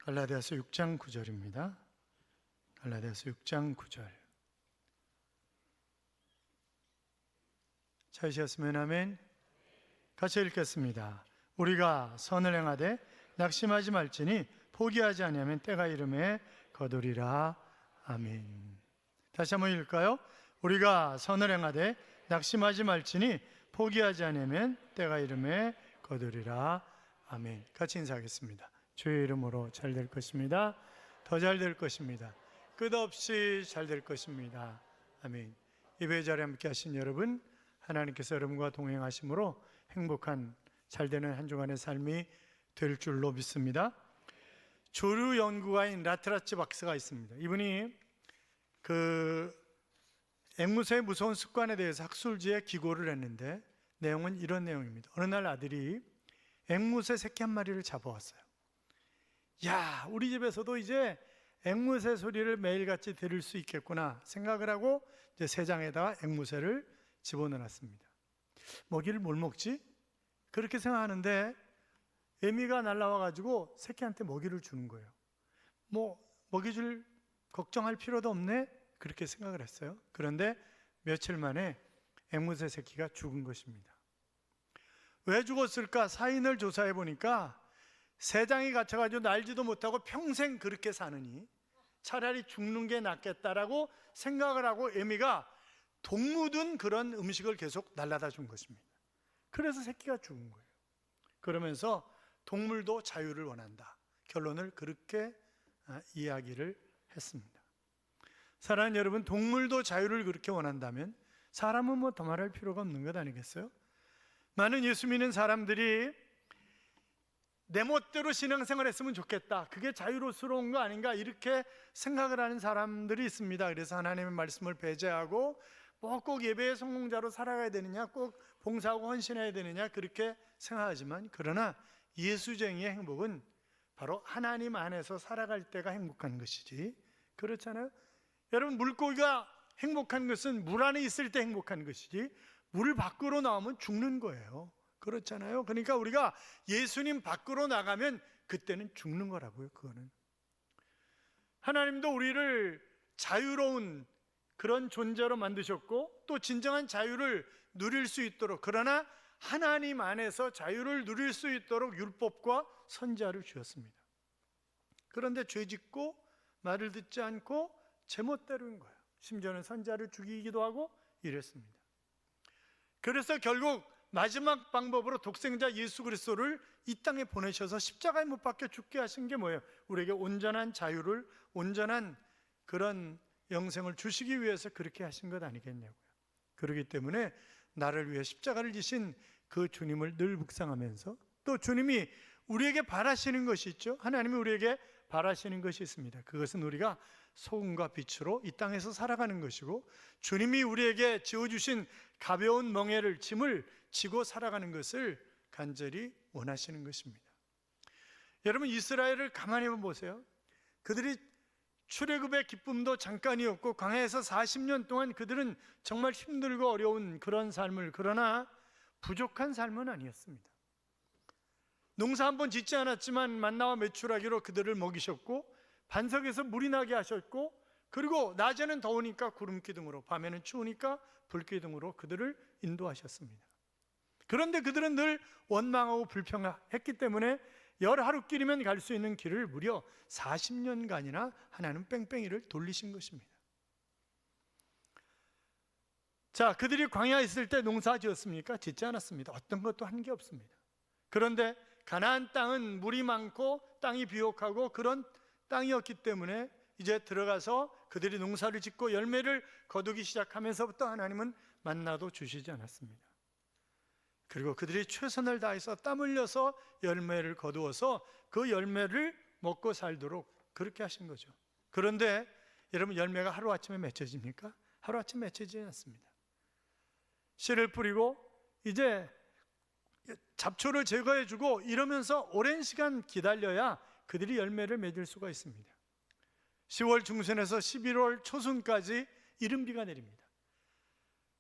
갈라디아서 6장 9절입니다. 갈라디아서 6장 9절. 찾으셨으면 아멘. 같이 읽겠습니다. 우리가 선을 행하되 낙심하지 말지니 포기하지 아니하면 때가 이름에 거두리라. 아멘. 다시 한번 읽을까요? 우리가 선을 행하되 낙심하지 말지니 포기하지 아니하면 때가 이름에 거두리라. 아멘. 같이 인사하겠습니다. 주의 이름으로 잘 될 것입니다. 더 잘 될 것입니다. 끝없이 잘 될 것입니다. 아멘. 예배 자리에 함께 하신 여러분, 하나님께서 여러분과 동행하심으로 행복한 잘되는 한 주간의 삶이 될 줄로 믿습니다. 조류 연구가인 라트라치 박사가 있습니다. 이분이 앵무새의 무서운 습관에 대해서 학술지에 기고를 했는데 내용은 이런 내용입니다. 어느 날 아들이 앵무새 새끼 한 마리를 잡아왔어요. 야, 우리 집에서도 이제 앵무새 소리를 매일같이 들을 수 있겠구나 생각을 하고 이제 새장에다가 앵무새를 집어넣었습니다. 먹이를 뭘 먹지? 그렇게 생각하는데 애미가 날라와가지고 새끼한테 먹이를 주는 거예요. 먹이 줄 걱정할 필요도 없네? 그렇게 생각을 했어요. 그런데 며칠 만에 앵무새 새끼가 죽은 것입니다. 왜 죽었을까? 사인을 조사해 보니까 새장이 갇혀가지고 날지도 못하고 평생 그렇게 사느니 차라리 죽는 게 낫겠다라고 생각을 하고 애미가 독 묻은 그런 음식을 계속 날라다 준 것입니다. 그래서 새끼가 죽은 거예요. 그러면서 동물도 자유를 원한다. 결론을 그렇게 이야기를 했습니다. 사랑하는 여러분, 동물도 자유를 그렇게 원한다면 사람은 더 말할 필요가 없는 것 아니겠어요? 많은 예수 믿는 사람들이 내 멋대로 신앙생활 했으면 좋겠다, 그게 자유로운 거 아닌가, 이렇게 생각을 하는 사람들이 있습니다. 그래서 하나님의 말씀을 배제하고 꼭 예배의 성공자로 살아가야 되느냐, 꼭 봉사하고 헌신해야 되느냐, 그렇게 생각하지만, 그러나 예수쟁이의 행복은 바로 하나님 안에서 살아갈 때가 행복한 것이지, 그렇잖아요? 여러분, 물고기가 행복한 것은 물 안에 있을 때 행복한 것이지 물 밖으로 나오면 죽는 거예요. 그렇잖아요? 그러니까 우리가 예수님 밖으로 나가면 그때는 죽는 거라고요. 그거는 하나님도 우리를 자유로운 그런 존재로 만드셨고 또 진정한 자유를 누릴 수 있도록, 그러나 하나님 안에서 자유를 누릴 수 있도록 율법과 선지자를 주셨습니다. 그런데 죄짓고 말을 듣지 않고 제멋대로인 거예요. 심지어는 선지자를 죽이기도 하고 이랬습니다. 그래서 결국 마지막 방법으로 독생자 예수 그리스도를 이 땅에 보내셔서 십자가에 못 박혀 죽게 하신 게 뭐예요? 우리에게 온전한 자유를, 온전한 그런 영생을 주시기 위해서 그렇게 하신 것 아니겠냐고요. 그렇기 때문에 나를 위해 십자가를 지신 그 주님을 늘 묵상하면서, 또 주님이 우리에게 바라시는 것이 있죠. 하나님이 우리에게 바라시는 것이 있습니다. 그것은 우리가 소금과 빛으로 이 땅에서 살아가는 것이고, 주님이 우리에게 지어주신 가벼운 멍에를, 짐을 지고 살아가는 것을 간절히 원하시는 것입니다. 여러분, 이스라엘을 가만히 한번 보세요. 그들이 출애굽의 기쁨도 잠깐이었고 광야에서 40년 동안 그들은 정말 힘들고 어려운 그런 삶을, 그러나 부족한 삶은 아니었습니다. 농사 한 번 짓지 않았지만 만나와 메추라기로 그들을 먹이셨고, 반석에서 물이 나게 하셨고, 그리고 낮에는 더우니까 구름기둥으로, 밤에는 추우니까 불기둥으로 그들을 인도하셨습니다. 그런데 그들은 늘 원망하고 불평했기 때문에 열 하루길이면 갈 수 있는 길을 무려 40년간이나 하나님 뺑뺑이를 돌리신 것입니다. 자, 그들이 광야에 있을 때 농사 지었습니까? 짓지 않았습니다. 어떤 것도 한 게 없습니다. 그런데 가나안 땅은 물이 많고 땅이 비옥하고 그런 땅이었기 때문에 이제 들어가서 그들이 농사를 짓고 열매를 거두기 시작하면서부터 하나님은 만나도 주시지 않았습니다. 그리고 그들이 최선을 다해서 땀 흘려서 열매를 거두어서 그 열매를 먹고 살도록 그렇게 하신 거죠. 그런데 여러분, 열매가 하루아침에 맺혀집니까? 하루아침에 맺혀지지 않습니다. 씨를 뿌리고 이제 잡초를 제거해주고 이러면서 오랜 시간 기다려야 그들이 열매를 맺을 수가 있습니다. 10월 중순에서 11월 초순까지 이른비가 내립니다.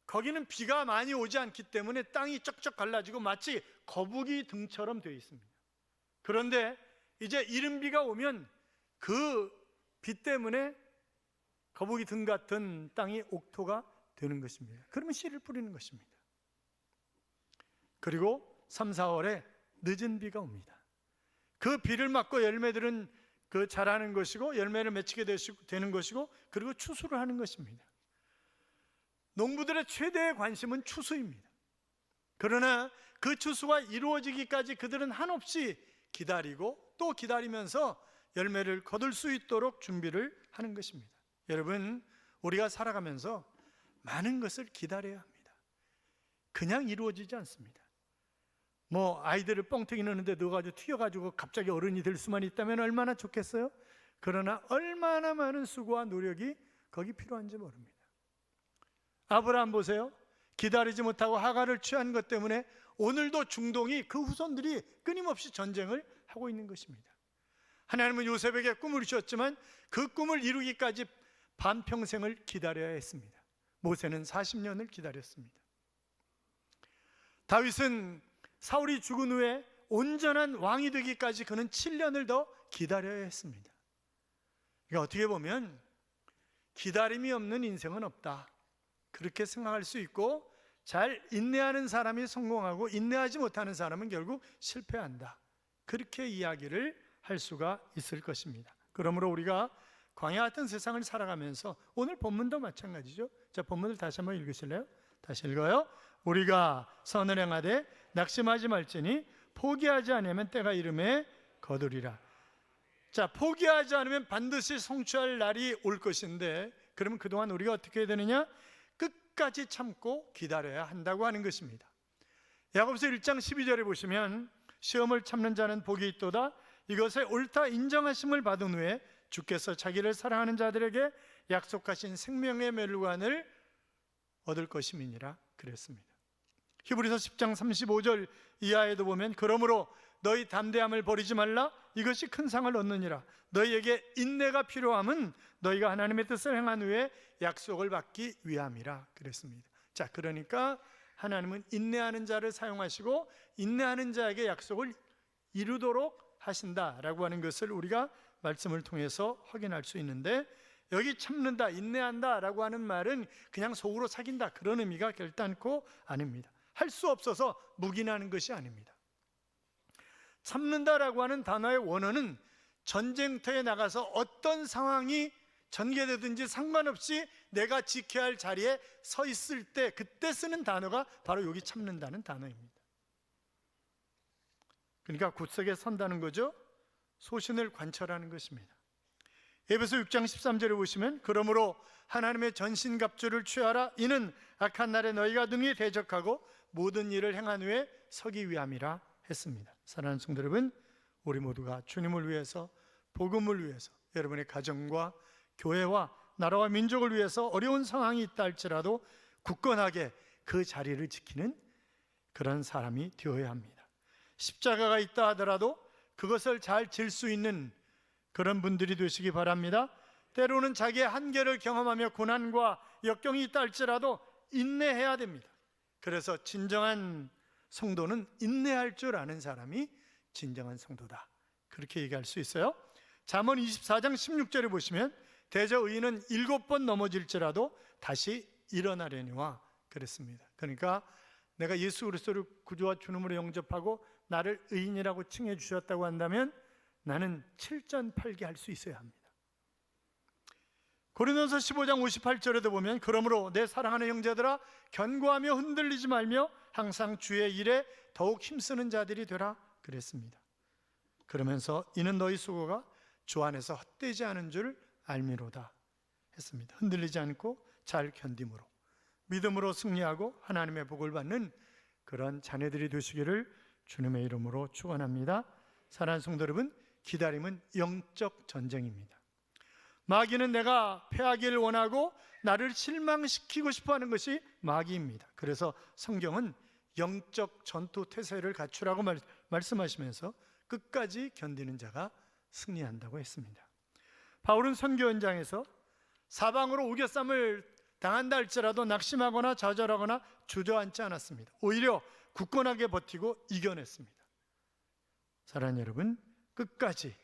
거기는 비가 많이 오지 않기 때문에 땅이 쩍쩍 갈라지고 마치 거북이 등처럼 되어 있습니다. 그런데 이제 이른비가 오면 그 비 때문에 거북이 등 같은 땅이 옥토가 되는 것입니다. 그러면 씨를 뿌리는 것입니다. 그리고 3, 4월에 늦은 비가 옵니다. 그 비를 맞고 열매들은 자라는 것이고 열매를 맺히게 되는 것이고 그리고 추수를 하는 것입니다. 농부들의 최대의 관심은 추수입니다. 그러나 그 추수가 이루어지기까지 그들은 한없이 기다리고 또 기다리면서 열매를 거둘 수 있도록 준비를 하는 것입니다. 여러분, 우리가 살아가면서 많은 것을 기다려야 합니다. 그냥 이루어지지 않습니다. 아이들을 뻥튀기 넣는데 넣어가지고 튀어가지고 갑자기 어른이 될 수만 있다면 얼마나 좋겠어요? 그러나 얼마나 많은 수고와 노력이 거기 필요한지 모릅니다. 아브라함 보세요. 기다리지 못하고 하갈을 취한 것 때문에 오늘도 중동이 그 후손들이 끊임없이 전쟁을 하고 있는 것입니다. 하나님은 요셉에게 꿈을 주셨지만 그 꿈을 이루기까지 반평생을 기다려야 했습니다. 모세는 40년을 기다렸습니다. 다윗은 사울이 죽은 후에 온전한 왕이 되기까지 그는 7년을 더 기다려야 했습니다. 그러니까 어떻게 보면 기다림이 없는 인생은 없다, 그렇게 생각할 수 있고, 잘 인내하는 사람이 성공하고 인내하지 못하는 사람은 결국 실패한다, 그렇게 이야기를 할 수가 있을 것입니다. 그러므로 우리가 광야 같은 세상을 살아가면서 오늘 본문도 마찬가지죠. 자, 본문을 다시 한번 읽으실래요? 다시 읽어요. 우리가 선을 행하되 낙심하지 말지니 포기하지 않으면 때가 이름에 거두리라. 자, 포기하지 않으면 반드시 성취할 날이 올 것인데, 그러면 그동안 우리가 어떻게 해야 되느냐? 끝까지 참고 기다려야 한다고 하는 것입니다. 야고보서 1장 12절에 보시면 시험을 참는 자는 복이 있도다. 이것에 옳다 인정하심을 받은 후에 주께서 자기를 사랑하는 자들에게 약속하신 생명의 멸류관을 얻을 것임이니라 그랬습니다. 히브리서 10장 35절 이하에도 보면 그러므로 너희 담대함을 버리지 말라. 이것이 큰 상을 얻느니라. 너희에게 인내가 필요함은 너희가 하나님의 뜻을 행한 후에 약속을 받기 위함이라 그랬습니다. 자, 그러니까 하나님은 인내하는 자를 사용하시고 인내하는 자에게 약속을 이루도록 하신다라고 하는 것을 우리가 말씀을 통해서 확인할 수 있는데, 여기 참는다, 인내한다라고 하는 말은 그냥 속으로 사귄다, 그런 의미가 결단코 아닙니다. 할 수 없어서 묵인하는 것이 아닙니다. 참는다라고 하는 단어의 원어는 전쟁터에 나가서 어떤 상황이 전개되든지 상관없이 내가 지켜야 할 자리에 서 있을 때 그때 쓰는 단어가 바로 여기 참는다는 단어입니다. 그러니까 굳세게 선다는 거죠. 소신을 관철하는 것입니다. 에베소 6장 13절에 보시면 그러므로 하나님의 전신갑주를 취하라. 이는 악한 날에 너희가 능히 대적하고 모든 일을 행한 후에 서기 위함이라 했습니다. 사랑하는 성도 여러분, 우리 모두가 주님을 위해서, 복음을 위해서, 여러분의 가정과 교회와 나라와 민족을 위해서 어려운 상황이 있다 할지라도 굳건하게 그 자리를 지키는 그런 사람이 되어야 합니다. 십자가가 있다 하더라도 그것을 잘 질 수 있는 그런 분들이 되시기 바랍니다. 때로는 자기의 한계를 경험하며 고난과 역경이 있다 할지라도 인내해야 됩니다. 그래서 진정한 성도는 인내할 줄 아는 사람이 진정한 성도다, 그렇게 얘기할 수 있어요. 잠언 24장 16절에 보시면 대저 의인은 7번 넘어질지라도 다시 일어나려니와 그랬습니다. 그러니까 내가 예수 그리스도를 구주와 주님으로 영접하고 나를 의인이라고 칭해 주셨다고 한다면 나는 7전팔기 할 수 있어야 합니다. 고린도서 15장 58절에도 보면 그러므로 내 사랑하는 형제들아 견고하며 흔들리지 말며 항상 주의 일에 더욱 힘쓰는 자들이 되라 그랬습니다. 그러면서 이는 너희 수고가 주 안에서 헛되지 않은 줄 알미로다 했습니다. 흔들리지 않고 잘 견딤으로 믿음으로 승리하고 하나님의 복을 받는 그런 자녀들이 되시기를 주님의 이름으로 축원합니다. 사랑하는 성도 여러분, 기다림은 영적 전쟁입니다. 마귀는 내가 패하기를 원하고 나를 실망시키고 싶어하는 것이 마귀입니다. 그래서 성경은 영적 전투 태세를 갖추라고 말씀하시면서 끝까지 견디는 자가 승리한다고 했습니다. 바울은 선교 현장에서 사방으로 우겨쌈을 당한다 할지라도 낙심하거나 좌절하거나 주저앉지 않았습니다. 오히려 굳건하게 버티고 이겨냈습니다. 사랑하는 여러분, 끝까지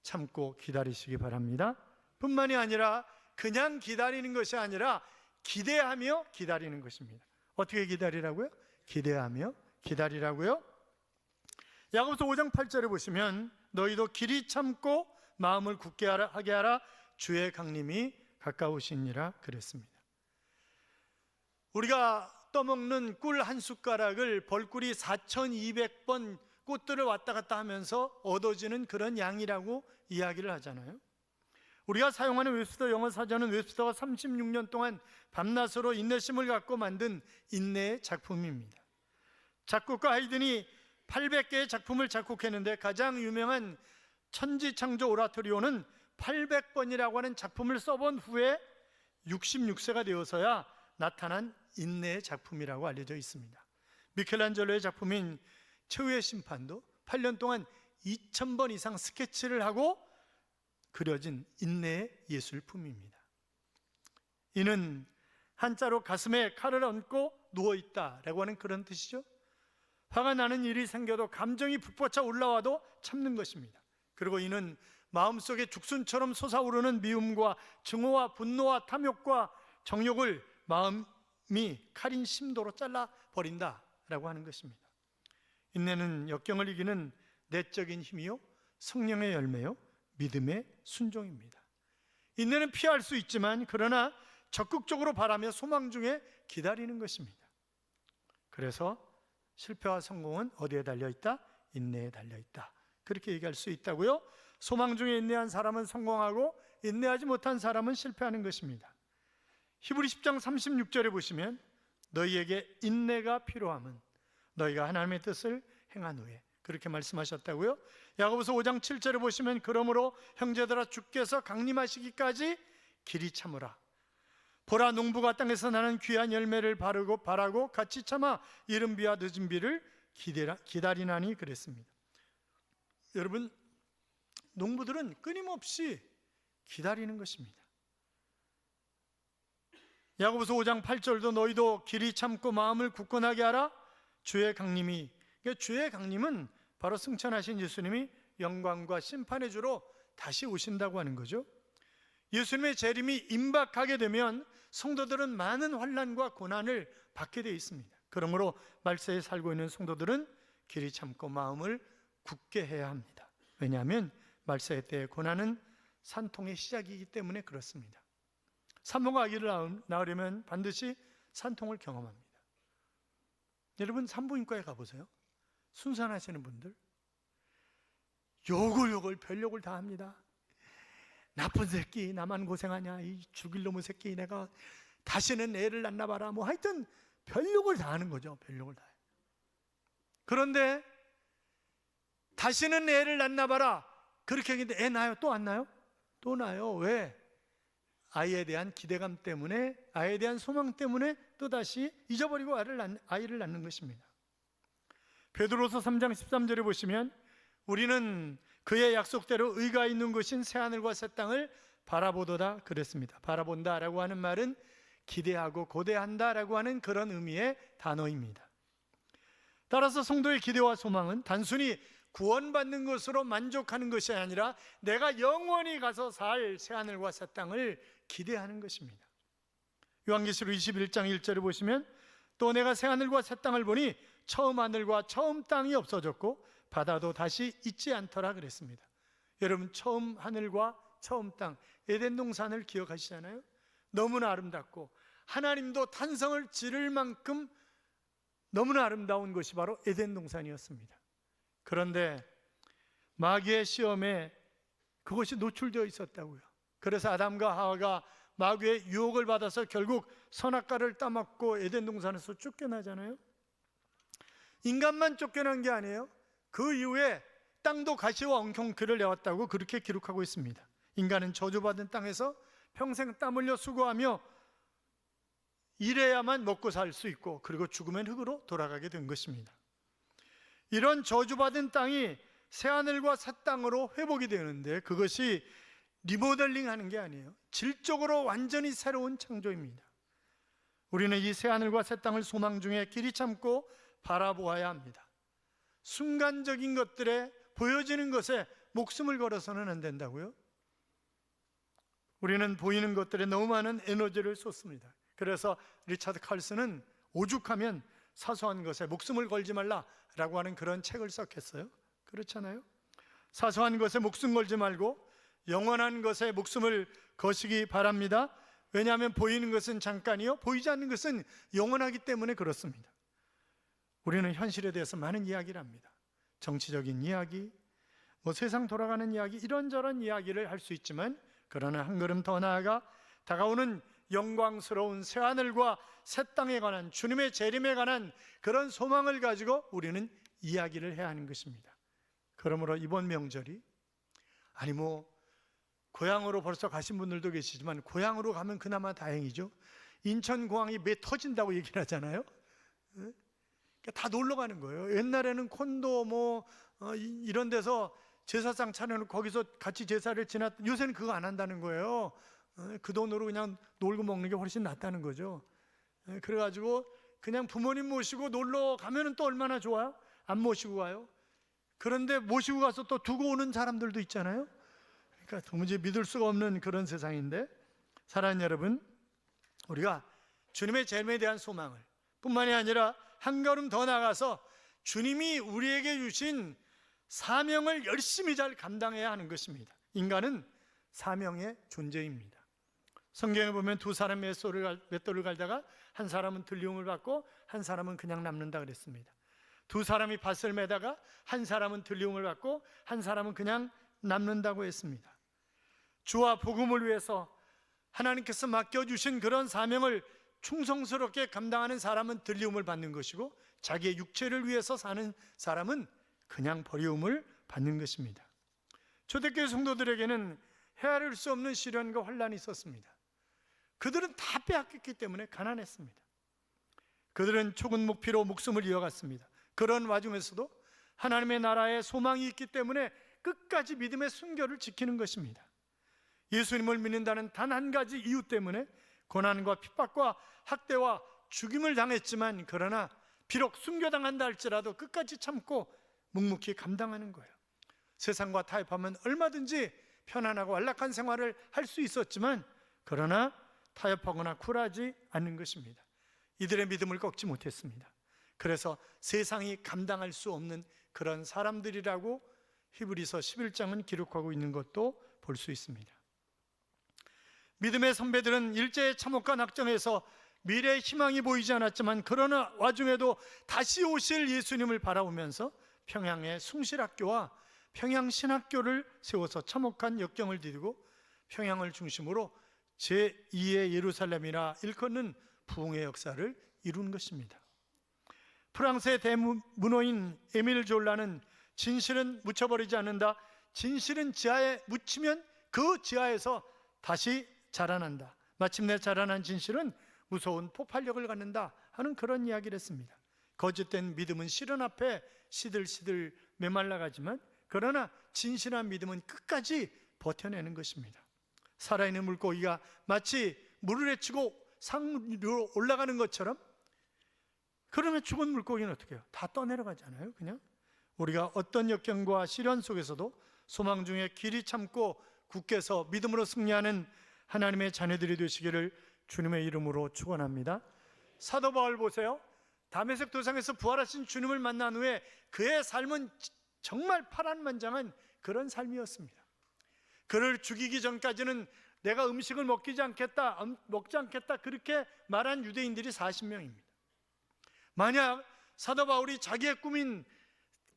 참고 기다리시기 바랍니다. 뿐만이 아니라 그냥 기다리는 것이 아니라 기대하며 기다리는 것입니다. 어떻게 기다리라고요? 기대하며 기다리라고요. 야고보서 5장 8절에 보시면 너희도 길이 참고 마음을 굳게 하게 하라. 주의 강림이 가까우시니라 그랬습니다. 우리가 떠먹는 꿀 한 숟가락을 벌꿀이 4200번 꽃들을 왔다 갔다 하면서 얻어지는 그런 양이라고 이야기를 하잖아요. 우리가 사용하는 웹스터 영어 사전은 웹스터가 36년 동안 밤낮으로 인내심을 갖고 만든 인내의 작품입니다. 작곡가 하이든이 800개의 작품을 작곡했는데 가장 유명한 천지창조 오라토리오는 800번이라고 하는 작품을 써본 후에 66세가 되어서야 나타난 인내의 작품이라고 알려져 있습니다. 미켈란젤로의 작품인 최후의 심판도 8년 동안 2000번 이상 스케치를 하고 그려진 인내의 예술품입니다. 이는 한자로 가슴에 칼을 얹고 누워있다라고 하는 그런 뜻이죠. 화가 나는 일이 생겨도 감정이 북받쳐 올라와도 참는 것입니다. 그리고 이는 마음속에 죽순처럼 솟아오르는 미움과 증오와 분노와 탐욕과 정욕을 마음이 칼인 심도로 잘라버린다라고 하는 것입니다. 인내는 역경을 이기는 내적인 힘이요 성령의 열매요 믿음의 순종입니다. 인내는 피할 수 있지만 그러나 적극적으로 바라며 소망 중에 기다리는 것입니다. 그래서 실패와 성공은 어디에 달려있다? 인내에 달려있다. 그렇게 얘기할 수 있다고요. 소망 중에 인내한 사람은 성공하고 인내하지 못한 사람은 실패하는 것입니다. 히브리 10장 36절에 보시면 너희에게 인내가 필요함은 너희가 하나님의 뜻을 행한 후에 그렇게 말씀하셨다고요. 야고보서 5장 7절에 보시면 그러므로 형제들아 주께서 강림하시기까지 길이 참으라. 보라 농부가 땅에서 나는 귀한 열매를 바라고 같이 참아 이른 비와 늦은 비를 기다리나니 그랬습니다. 여러분, 농부들은 끊임없이 기다리는 것입니다. 야고보서 5장 8절도 너희도 길이 참고 마음을 굳건하게 하라. 주의 강림이, 그러니까 주의 강림은 바로 승천하신 예수님이 영광과 심판의 주로 다시 오신다고 하는 거죠. 예수님의 재림이 임박하게 되면 성도들은 많은 환난과 고난을 받게 되어 있습니다. 그러므로 말세에 살고 있는 성도들은 길이 참고 마음을 굳게 해야 합니다. 왜냐하면 말세 때의 고난은 산통의 시작이기 때문에 그렇습니다. 산모가 아기를 낳으려면 반드시 산통을 경험합니다. 여러분 산부인과에 가보세요. 순산하시는 분들 욕을 별욕을 다 합니다. 나쁜 새끼 나만 고생하냐, 이 죽일 놈의 새끼 내가 다시는 애를 낳나 봐라, 뭐 하여튼 별욕을 다 하는 거죠. 별욕을 다 해요. 그런데 다시는 애를 낳나 봐라 그렇게 했는데 애 낳아요? 또 안 낳아요? 또 낳아요. 왜? 아이에 대한 기대감 때문에, 아이에 대한 소망 때문에 또다시 잊어버리고 아이를 낳는 것입니다. 베드로서 3장 13절에 보시면 우리는 그의 약속대로 의가 있는 곳인 새하늘과 새 땅을 바라보도다 그랬습니다. 바라본다라고 하는 말은 기대하고 고대한다라고 하는 그런 의미의 단어입니다. 따라서 성도의 기대와 소망은 단순히 구원받는 것으로 만족하는 것이 아니라 내가 영원히 가서 살 새하늘과 새 땅을 기대하는 것입니다. 요한계시록 21장 1절에 보시면 또 내가 새하늘과 새 땅을 보니 처음 하늘과 처음 땅이 없어졌고 바다도 다시 있지 않더라 그랬습니다. 여러분 처음 하늘과 처음 땅, 에덴 동산을 기억하시잖아요. 너무나 아름답고 하나님도 탄성을 지를 만큼 너무나 아름다운 것이 바로 에덴 동산이었습니다. 그런데 마귀의 시험에 그것이 노출되어 있었다고요. 그래서 아담과 하와가 마귀의 유혹을 받아서 결국 선악과를 따먹고 에덴 동산에서 쫓겨나잖아요. 인간만 쫓겨난 게 아니에요. 그 이후에 땅도 가시와 엉겅퀴를 내었다고 그렇게 기록하고 있습니다. 인간은 저주받은 땅에서 평생 땀 흘려 수고하며 일해야만 먹고 살 수 있고 그리고 죽으면 흙으로 돌아가게 된 것입니다. 이런 저주받은 땅이 새하늘과 새 땅으로 회복이 되는데 그것이 리모델링하는 게 아니에요. 질적으로 완전히 새로운 창조입니다. 우리는 이 새하늘과 새 땅을 소망 중에 길이 참고 바라보아야 합니다. 순간적인 것들에 보여지는 것에 목숨을 걸어서는 안 된다고요? 우리는 보이는 것들에 너무 많은 에너지를 쏟습니다. 그래서 리차드 칼슨은 오죽하면 사소한 것에 목숨을 걸지 말라라고 하는 그런 책을 썼겠어요? 그렇잖아요? 사소한 것에 목숨 걸지 말고 영원한 것에 목숨을 거시기 바랍니다. 왜냐하면 보이는 것은 잠깐이요, 보이지 않는 것은 영원하기 때문에 그렇습니다. 우리는 현실에 대해서 많은 이야기를 합니다. 정치적인 이야기, 세상 돌아가는 이야기, 이런저런 이야기를 할 수 있지만, 그러나 한 걸음 더 나아가 다가오는 영광스러운 새하늘과 새 땅에 관한, 주님의 재림에 관한 그런 소망을 가지고 우리는 이야기를 해야 하는 것입니다. 그러므로 이번 명절이, 고향으로 벌써 가신 분들도 계시지만 고향으로 가면 그나마 다행이죠. 인천공항이 매 터진다고 얘기를 하잖아요. 다 놀러 가는 거예요. 옛날에는 콘도 이런 데서 제사상 차려놓고 거기서 같이 제사를 요새는 그거 안 한다는 거예요. 그 돈으로 그냥 놀고 먹는 게 훨씬 낫다는 거죠. 그래가지고 그냥 부모님 모시고 놀러 가면은 또 얼마나 좋아요? 안 모시고 가요. 그런데 모시고 가서 또 두고 오는 사람들도 있잖아요. 그러니까 도무지 믿을 수가 없는 그런 세상인데, 사랑하는 여러분, 우리가 주님의 재림에 대한 소망을 뿐만이 아니라 한 걸음 더 나가서 주님이 우리에게 주신 사명을 열심히 잘 감당해야 하는 것입니다. 인간은 사명의 존재입니다. 성경에 보면 두 사람이 맷돌을 갈다가 한 사람은 들림을 받고 한 사람은 그냥 남는다 그랬습니다. 두 사람이 밭을 매다가 한 사람은 들림을 받고 한 사람은 그냥 남는다고 했습니다. 주와 복음을 위해서 하나님께서 맡겨주신 그런 사명을 충성스럽게 감당하는 사람은 들림을 받는 것이고, 자기의 육체를 위해서 사는 사람은 그냥 버리움을 받는 것입니다. 초대교회 성도들에게는 헤아릴 수 없는 시련과 환란이 있었습니다. 그들은 다 빼앗겼기 때문에 가난했습니다. 그들은 촉은 목피로 목숨을 이어갔습니다. 그런 와중에서도 하나님의 나라에 소망이 있기 때문에 끝까지 믿음의 순결을 지키는 것입니다. 예수님을 믿는다는 단 한 가지 이유 때문에 고난과 핍박과 학대와 죽임을 당했지만, 그러나 비록 순교당한다 할지라도 끝까지 참고 묵묵히 감당하는 거예요. 세상과 타협하면 얼마든지 편안하고 안락한 생활을 할 수 있었지만, 그러나 타협하거나 굴하지 않는 것입니다. 이들의 믿음을 꺾지 못했습니다. 그래서 세상이 감당할 수 없는 그런 사람들이라고 히브리서 11장은 기록하고 있는 것도 볼 수 있습니다. 믿음의 선배들은 일제의 참혹과 낙정에서 미래의 희망이 보이지 않았지만, 그러나 와중에도 다시 오실 예수님을 바라보면서 평양의 숭실학교와 평양신학교를 세워서 참혹한 역경을 디디고 평양을 중심으로 제2의 예루살렘이라 일컫는 부흥의 역사를 이룬 것입니다. 프랑스의 대문호인 에밀 졸라는 진실은 묻혀버리지 않는다, 진실은 지하에 묻히면 그 지하에서 다시 자라난다, 마침내 자라난 진실은 무서운 폭발력을 갖는다 하는 그런 이야기를 했습니다. 거짓된 믿음은 실현 앞에 시들시들 메말라가지만, 그러나 진실한 믿음은 끝까지 버텨내는 것입니다. 살아있는 물고기가 마치 물을 헤치고 상으로 올라가는 것처럼, 그러면 죽은 물고기는 어떻게 해요? 다 떠내려가잖아요. 그냥 우리가 어떤 역경과 시련 속에서도 소망 중에 길이 참고 굳게 서 믿음으로 승리하는 하나님의 자녀들이 되시기를 주님의 이름으로 축원합니다. 사도 바울 보세요. 다메섹 도상에서 부활하신 주님을 만난 후에 그의 삶은 정말 파란만장한 그런 삶이었습니다. 그를 죽이기 전까지는 내가 음식을 먹지 않겠다 그렇게 말한 유대인들이 40명입니다. 만약 사도 바울이 자기의 꿈인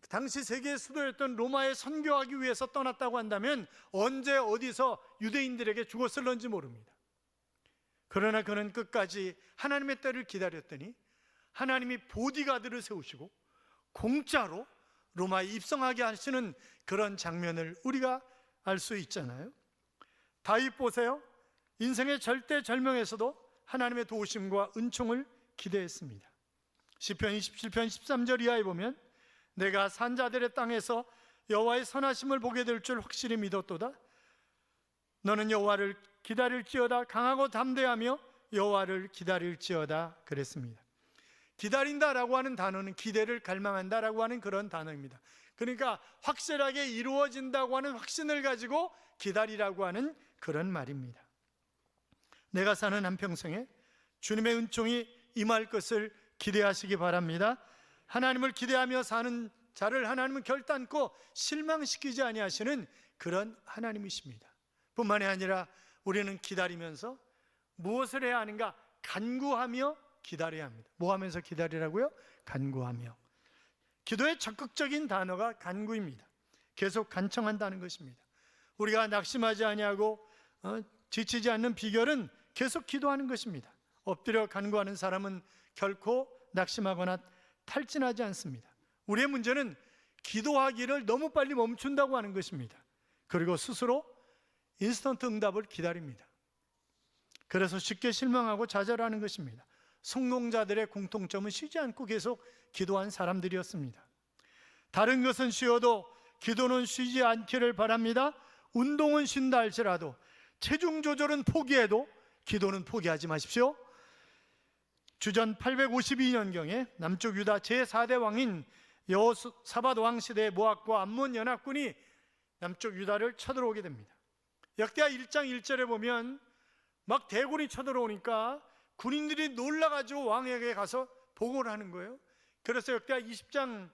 당시 세계의 수도였던 로마에 선교하기 위해서 떠났다고 한다면 언제 어디서 유대인들에게 죽었을런지 모릅니다. 그러나 그는 끝까지 하나님의 때를 기다렸더니 하나님이 보디가드를 세우시고 공짜로 로마에 입성하게 하시는 그런 장면을 우리가 알 수 있잖아요. 다윗 보세요. 인생의 절대절명에서도 하나님의 도우심과 은총을 기대했습니다. 시편 27편 13절 이하에 보면, 내가 산자들의 땅에서 여호와의 선하심을 보게 될 줄 확실히 믿었도다. 너는 여호와를 기다릴지어다. 강하고 담대하며 여호와를 기다릴지어다 그랬습니다. 기다린다라고 하는 단어는 기대를 갈망한다라고 하는 그런 단어입니다. 그러니까 확실하게 이루어진다고 하는 확신을 가지고 기다리라고 하는 그런 말입니다. 내가 사는 한평생에 주님의 은총이 임할 것을 기대하시기 바랍니다. 하나님을 기대하며 사는 자를 하나님은 결단코 실망시키지 아니하시는 그런 하나님이십니다. 뿐만이 아니라 우리는 기다리면서 무엇을 해야 하는가? 간구하며 기다려야 합니다. 뭐 하면서 기다리라고요? 간구하며. 기도의 적극적인 단어가 간구입니다. 계속 간청한다는 것입니다. 우리가 낙심하지 아니하고 지치지 않는 비결은 계속 기도하는 것입니다. 엎드려 간구하는 사람은 결코 낙심하거나 탈진하지 않습니다. 우리의 문제는 기도하기를 너무 빨리 멈춘다고 하는 것입니다. 그리고 스스로 인스턴트 응답을 기다립니다. 그래서 쉽게 실망하고 좌절하는 것입니다. 성공자들의 공통점은 쉬지 않고 계속 기도한 사람들이었습니다. 다른 것은 쉬어도 기도는 쉬지 않기를 바랍니다. 운동은 쉰다 할지라도, 체중 조절은 포기해도 기도는 포기하지 마십시오. 주전 852년경에 남쪽 유다 제4대 왕인 여호사밧 왕 시대의 모압과 암몬 연합군이 남쪽 유다를 쳐들어오게 됩니다. 역대하 1장 1절에 보면 막 대군이 쳐들어오니까 군인들이 놀라가지고 왕에게 가서 보고를 하는 거예요. 그래서 역대하 20장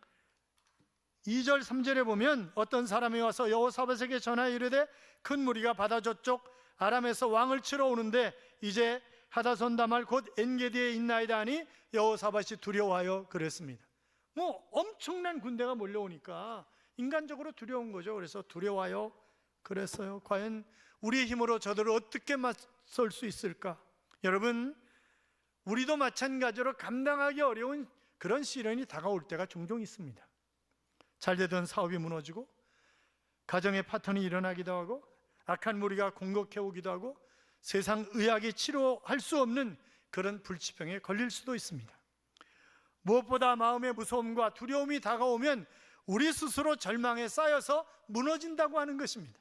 2절 3절에 보면 어떤 사람이 와서 여호사밧에게 전하여 이르되 큰 무리가 바다 저쪽 아람에서 왕을 치러 오는데 이제 하다손다말 곧 엔게디에 있나이다 하니 여호사밧이 두려워하여 그랬습니다. 뭐 엄청난 군대가 몰려오니까 인간적으로 두려운 거죠. 그래서 두려워하여 그랬어요. 과연 우리의 힘으로 저들을 어떻게 맞설 수 있을까? 여러분, 우리도 마찬가지로 감당하기 어려운 그런 시련이 다가올 때가 종종 있습니다. 잘 되던 사업이 무너지고 가정의 파탄이 일어나기도 하고 악한 무리가 공격해 오기도 하고 세상 의학이 치료할 수 없는 그런 불치병에 걸릴 수도 있습니다. 무엇보다 마음의 무서움과 두려움이 다가오면 우리 스스로 절망에 쌓여서 무너진다고 하는 것입니다.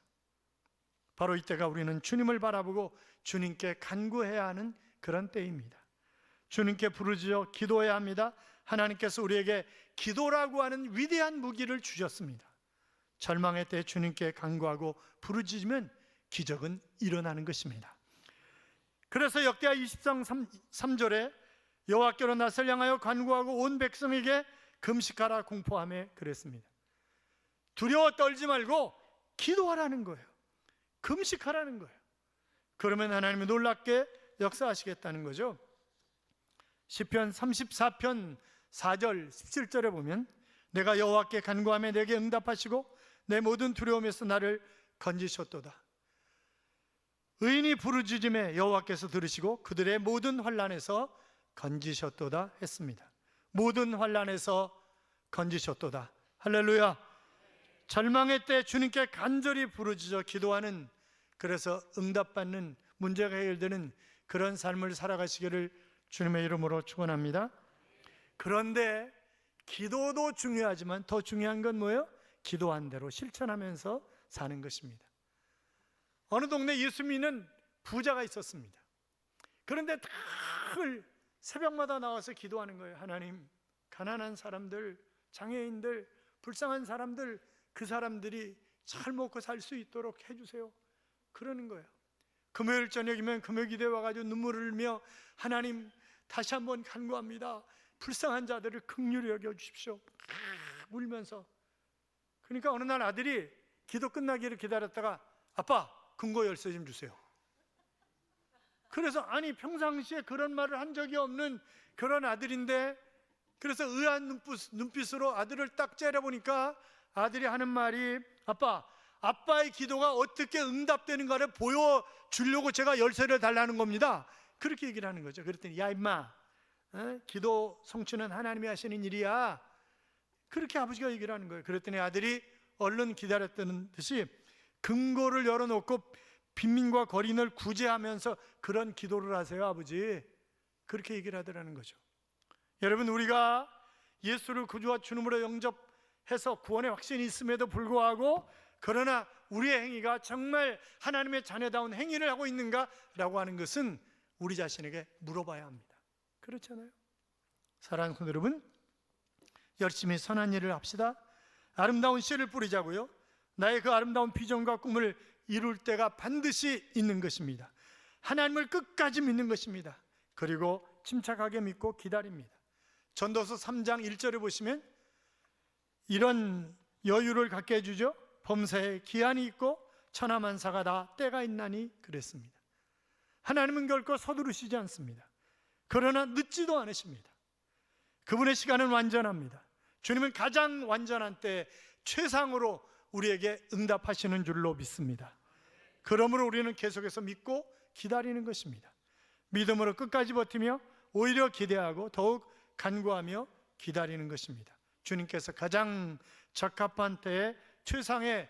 바로 이때가 우리는 주님을 바라보고 주님께 간구해야 하는 그런 때입니다. 주님께 부르짖어 기도해야 합니다. 하나님께서 우리에게 기도라고 하는 위대한 무기를 주셨습니다. 절망의 때 주님께 간구하고 부르짖으면 기적은 일어나는 것입니다. 그래서 역대하 20장 3절에 여호와께로 낯을 향하여 간구하고 온 백성에게 금식하라 공포하며 그랬습니다. 두려워 떨지 말고 기도하라는 거예요. 금식하라는 거예요. 그러면 하나님이 놀랍게 역사하시겠다는 거죠. 시편 34편 4절 17절에 보면 내가 여호와께 간구하며 내게 응답하시고 내 모든 두려움에서 나를 건지셨도다. 의인이 부르짖음에 여호와께서 들으시고 그들의 모든 환난에서 건지셨도다 했습니다. 모든 환난에서 건지셨도다. 할렐루야. 절망의 때 주님께 간절히 부르짖어 기도하는, 그래서 응답받는, 문제가 해결되는 그런 삶을 살아가시기를 주님의 이름으로 축원합니다. 그런데 기도도 중요하지만 더 중요한 건 뭐예요? 기도한 대로 실천하면서 사는 것입니다. 어느 동네 예수 믿는 부자가 있었습니다. 그런데 늘 새벽마다 나와서 기도하는 거예요. 하나님, 가난한 사람들, 장애인들, 불쌍한 사람들, 그 사람들이 잘 먹고 살 수 있도록 해주세요. 그러는 거예요. 금요일 저녁이면 금요기도에 와가지고 눈물을 흘며 하나님 다시 한번 간구합니다. 불쌍한 자들을 긍휼히 여겨주십시오. 울면서. 그러니까 어느 날 아들이 기도 끝나기를 기다렸다가 아빠 금고 열쇠 좀 주세요. 그래서 아니 평상시에 그런 말을 한 적이 없는 그런 아들인데, 그래서 의아한 눈빛으로 아들을 딱 째려보니까 아들이 하는 말이 아빠의 기도가 어떻게 응답되는가를 보여주려고 제가 열쇠를 달라는 겁니다. 그렇게 얘기를 하는 거죠. 그랬더니 야 임마, 기도 성취는 하나님이 하시는 일이야. 그렇게 아버지가 얘기를 하는 거예요. 그랬더니 아들이 얼른 기다렸다는 듯이 금고를 열어놓고 빈민과 거린을 구제하면서 그런 기도를 하세요 아버지. 그렇게 얘기를 하더라는 거죠. 여러분, 우리가 예수를 구주와 주님으로 영접해서 구원의 확신이 있음에도 불구하고 그러나 우리의 행위가 정말 하나님의 자녀다운 행위를 하고 있는가라고 하는 것은 우리 자신에게 물어봐야 합니다. 그렇잖아요. 사랑하는 여러분, 열심히 선한 일을 합시다. 아름다운 씨를 뿌리자고요. 나의 그 아름다운 비전과 꿈을 이룰 때가 반드시 있는 것입니다. 하나님을 끝까지 믿는 것입니다. 그리고 침착하게 믿고 기다립니다. 전도서 3장 1절에 보시면 이런 여유를 갖게 해주죠. 범사에 기한이 있고 천하만사가 다 때가 있나니 그랬습니다. 하나님은 결코 서두르시지 않습니다. 그러나 늦지도 않으십니다. 그분의 시간은 완전합니다. 주님은 가장 완전한 때 최상으로 우리에게 응답하시는 줄로 믿습니다. 그러므로 우리는 계속해서 믿고 기다리는 것입니다. 믿음으로 끝까지 버티며 오히려 기대하고 더욱 간구하며 기다리는 것입니다. 주님께서 가장 적합한 때에 최상의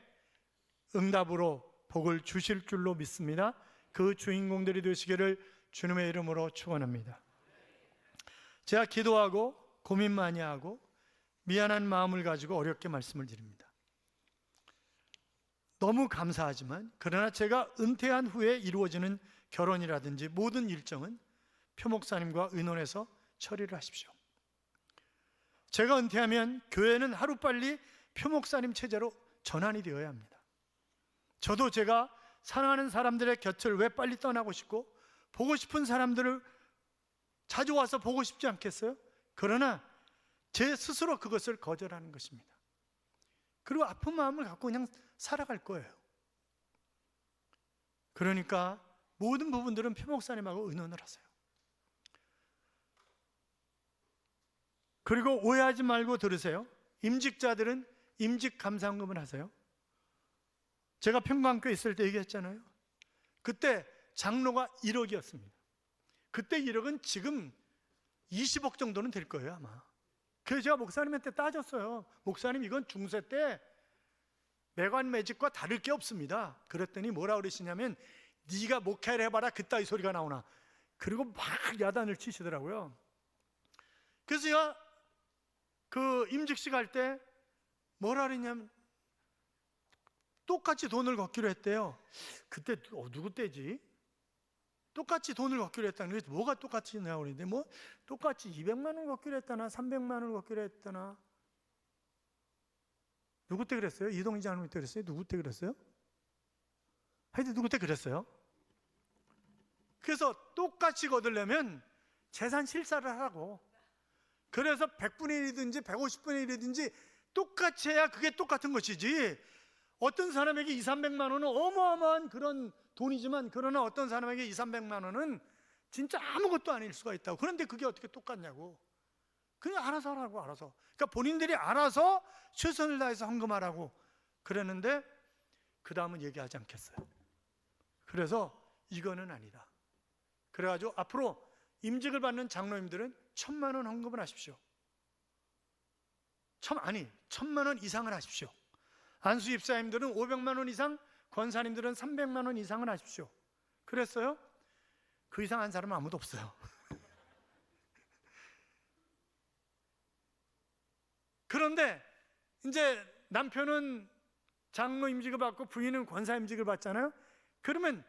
응답으로 복을 주실 줄로 믿습니다. 그 주인공들이 되시기를 주님의 이름으로 축원합니다. 제가 기도하고 고민 많이 하고 미안한 마음을 가지고 어렵게 말씀을 드립니다. 너무 감사하지만 그러나 제가 은퇴한 후에 이루어지는 결혼이라든지 모든 일정은 표 목사님과 의논해서 처리를 하십시오. 제가 은퇴하면 교회는 하루빨리 표 목사님 체제로 전환이 되어야 합니다. 저도 제가 사랑하는 사람들의 곁을 왜 빨리 떠나고 싶고 보고 싶은 사람들을 자주 와서 보고 싶지 않겠어요? 그러나 제 스스로 그것을 거절하는 것입니다. 그리고 아픈 마음을 갖고 그냥 살아갈 거예요. 그러니까 모든 부분들은 표 목사님하고 의논을 하세요. 그리고 오해하지 말고 들으세요. 임직자들은 임직 감사헌금을 하세요. 제가 평강교회 있을 때 얘기했잖아요. 그때 장로가 1억이었습니다. 그때 1억은 지금 20억 정도는 될 거예요 아마. 그래서 제가 목사님한테 따졌어요. 목사님 이건 중세 때 매관매직과 다를 게 없습니다. 그랬더니 뭐라 그러시냐면 네가 목회를 해봐라 그따위 소리가 나오나. 그리고 막 야단을 치시더라고요. 그래서 제가 그 임직식 할 때 뭐라 그랬냐면 똑같이 돈을 걷기로 했대요. 그때 누구 때지? 똑같이 돈을 걷기로 했다는 게 뭐가 똑같이 나오고 그랬는데 뭐 똑같이 200만 원 걷기로 했다나 300만 원 걷기로 했다나 누구 때 그랬어요? 이동희 장로님 때 그랬어요? 누구 때 그랬어요? 하여튼 누구 때 그랬어요? 그래서 똑같이 거두려면 재산 실사를 하라고. 그래서 100분의 1이든지 150분의 1이든지 똑같이 해야 그게 똑같은 것이지. 어떤 사람에게 2, 300만 원은 어마어마한 그런 돈이지만 그러나 어떤 사람에게 2, 300만 원은 진짜 아무것도 아닐 수가 있다고. 그런데 그게 어떻게 똑같냐고. 그냥 알아서 하라고. 알아서. 그러니까 본인들이 알아서 최선을 다해서 헌금하라고 그랬는데 그 다음은 얘기하지 않겠어요. 그래서 이거는 아니다. 그래가지고 앞으로 임직을 받는 장로님들은 1,000만 원 헌금을 하십시오. 1,000만 원 이상을 하십시오. 안수 입사님들은 500만 원 이상, 권사님들은 300만 원 이상을 하십시오. 그랬어요? 그 이상 한 사람은 아무도 없어요. 그런데 이제 남편은 장로 임직을 받고 부인은 권사 임직을 받잖아요. 그러면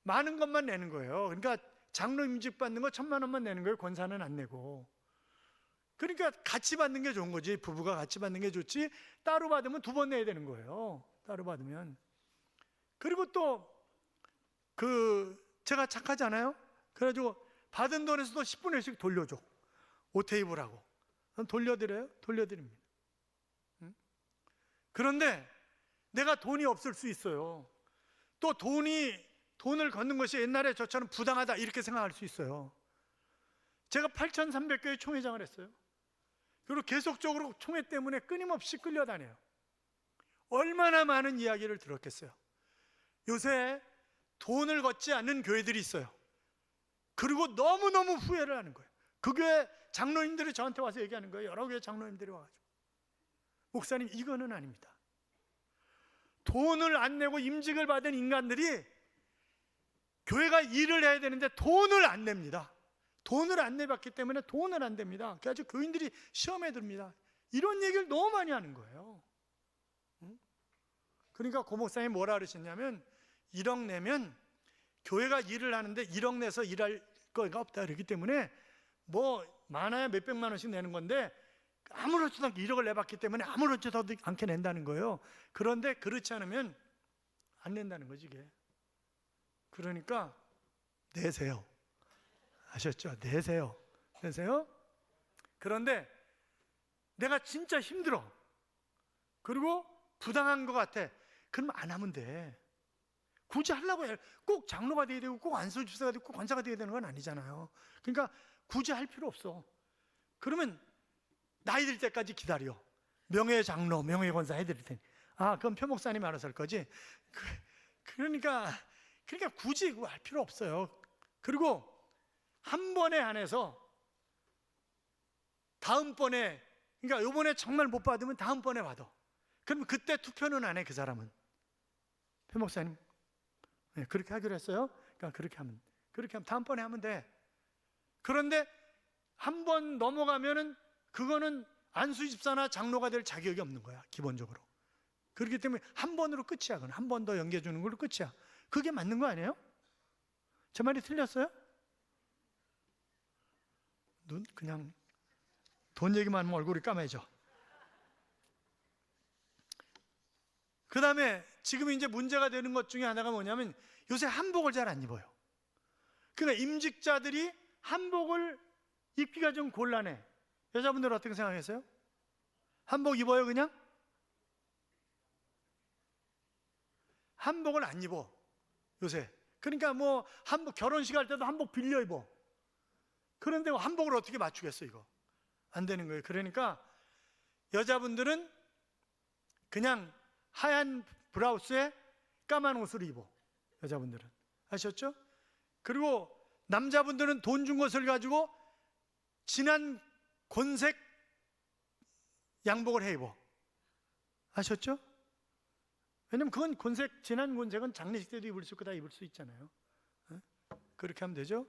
많은 것만 내는 거예요. 그러니까 장로 임직 받는 거 1,000만 원만 내는 거예요. 권사는 안 내고. 그러니까 같이 받는 게 좋은 거지. 부부가 같이 받는 게 좋지. 따로 받으면 2번 내야 되는 거예요. 따로 받으면. 그리고 또 제가 착하잖아요. 그래가지고 받은 돈에서도 10분의 1씩 돌려줘. 오테이블하고 돌려드려요? 돌려드립니다. 그런데 내가 돈이 없을 수 있어요. 또 돈을 걷는 것이 옛날에 저처럼 부당하다 이렇게 생각할 수 있어요. 제가 8,300교회 총회장을 했어요. 그리고 계속적으로 총회 때문에 끊임없이 끌려다녀요. 얼마나 많은 이야기를 들었겠어요. 요새 돈을 걷지 않는 교회들이 있어요. 그리고 너무너무 후회를 하는 거예요. 그 교회 장로님들이 저한테 와서 얘기하는 거예요. 여러 교회 장로님들이 와가지고 목사님 이거는 아닙니다. 돈을 안 내고 임직을 받은 인간들이 교회가 일을 해야 되는데 돈을 안 냅니다. 돈을 안 내봤기 때문에 돈을 안 됩니다. 그래서 교인들이 시험에 듭니다. 이런 얘기를 너무 많이 하는 거예요. 그러니까 고 목사님이 뭐라 그러셨냐면 1억 내면 교회가 일을 하는데 1억 내서 일할 거가 없다 그러기 때문에 뭐 많아야 몇백만 원씩 내는 건데 아무렇지도 않게 1억을 내봤기 때문에 아무렇지도 않게 낸다는 거예요. 그런데 그렇지 않으면 안 낸다는 거지 이게. 그러니까 내세요. 아셨죠? 내세요. 그런데 내가 진짜 힘들어. 그리고 부당한 것 같아. 그럼 안 하면 돼. 굳이 하려고 해. 꼭 장로가 돼야 되고 꼭 안수집사가 되고 꼭 권사가 돼야 되는 건 아니잖아요. 그러니까 굳이 할 필요 없어. 그러면 나이 들 때까지 기다려. 명예 장로, 명예 권사 해드릴 테니. 그럼 표 목사님 알아서 할 거지. 그러니까 굳이 그거 할 필요 없어요. 그리고 한 번에 안해서 다음번에, 그러니까 요번에 정말 못 받으면 다음번에 받아. 그럼 그때 투표는 안 해, 그 사람은. 표 목사님, 네, 그렇게 하기로 했어요. 그러니까 그렇게 하면 다음번에 하면 돼. 그런데 한 번 넘어가면은 그거는 안수집사나 장로가 될 자격이 없는 거야, 기본적으로. 그렇기 때문에 한 번으로 끝이야. 그건 한 번 더 연계해주는 걸로 끝이야. 그게 맞는 거 아니에요? 제 말이 틀렸어요? 그냥 돈 얘기만 하면 얼굴이 까매져. 그 다음에 지금 이제 문제가 되는 것 중에 하나가 뭐냐면 요새 한복을 잘 안 입어요. 그러니까 임직자들이 한복을 입기가 좀 곤란해. 여자분들 어떻게 생각하세요? 한복 입어요 그냥? 한복을 안 입어 요새. 그러니까 뭐 한복 결혼식 할 때도 한복 빌려 입어. 그런데 한복을 어떻게 맞추겠어 이거? 안 되는 거예요. 그러니까 여자분들은 그냥 하얀 브라우스에 까만 옷을 입어. 여자분들은. 아셨죠? 그리고 남자분들은 돈 준 것을 가지고 진한 곤색 양복을 해 입어. 아셨죠? 왜냐면 그건 진한 곤색은 장례식 때도 입을 수 있고 다 입을 수 있잖아요. 그렇게 하면 되죠?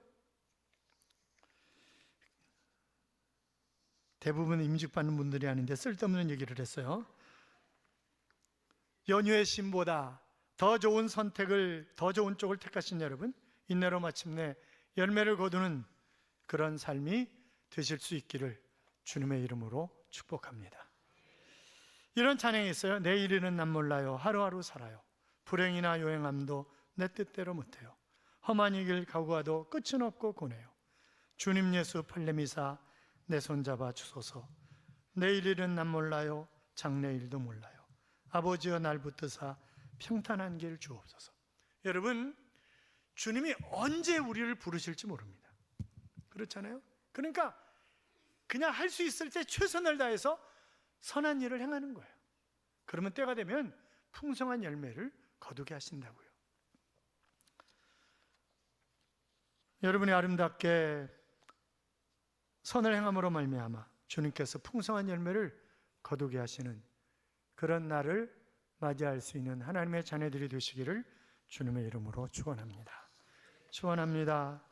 대부분 임직받는 분들이 아닌데 쓸데없는 얘기를 했어요. 연휴의 신보다 더 좋은 선택을, 더 좋은 쪽을 택하신 여러분, 인내로 마침내 열매를 거두는 그런 삶이 되실 수 있기를 주님의 이름으로 축복합니다. 이런 찬양이 있어요. 내일 일은 난 몰라요. 하루하루 살아요. 불행이나 요행함도 내 뜻대로 못해요. 험한 이 길 가고 가도 끝은 없고 고뇌요. 주님 예수 팔레미사 내 손잡아 주소서. 내일 일은 난 몰라요. 장래일도 몰라요. 아버지여 날 붙드사 평탄한 길 주옵소서. 여러분, 주님이 언제 우리를 부르실지 모릅니다. 그렇잖아요? 그러니까 그냥 할 수 있을 때 최선을 다해서 선한 일을 행하는 거예요. 그러면 때가 되면 풍성한 열매를 거두게 하신다고요. 여러분이 아름답게 선을 행함으로 말미암아 주님께서 풍성한 열매를 거두게 하시는 그런 날을 맞이할 수 있는 하나님의 자녀들이 되시기를 주님의 이름으로 축원합니다. 축원합니다.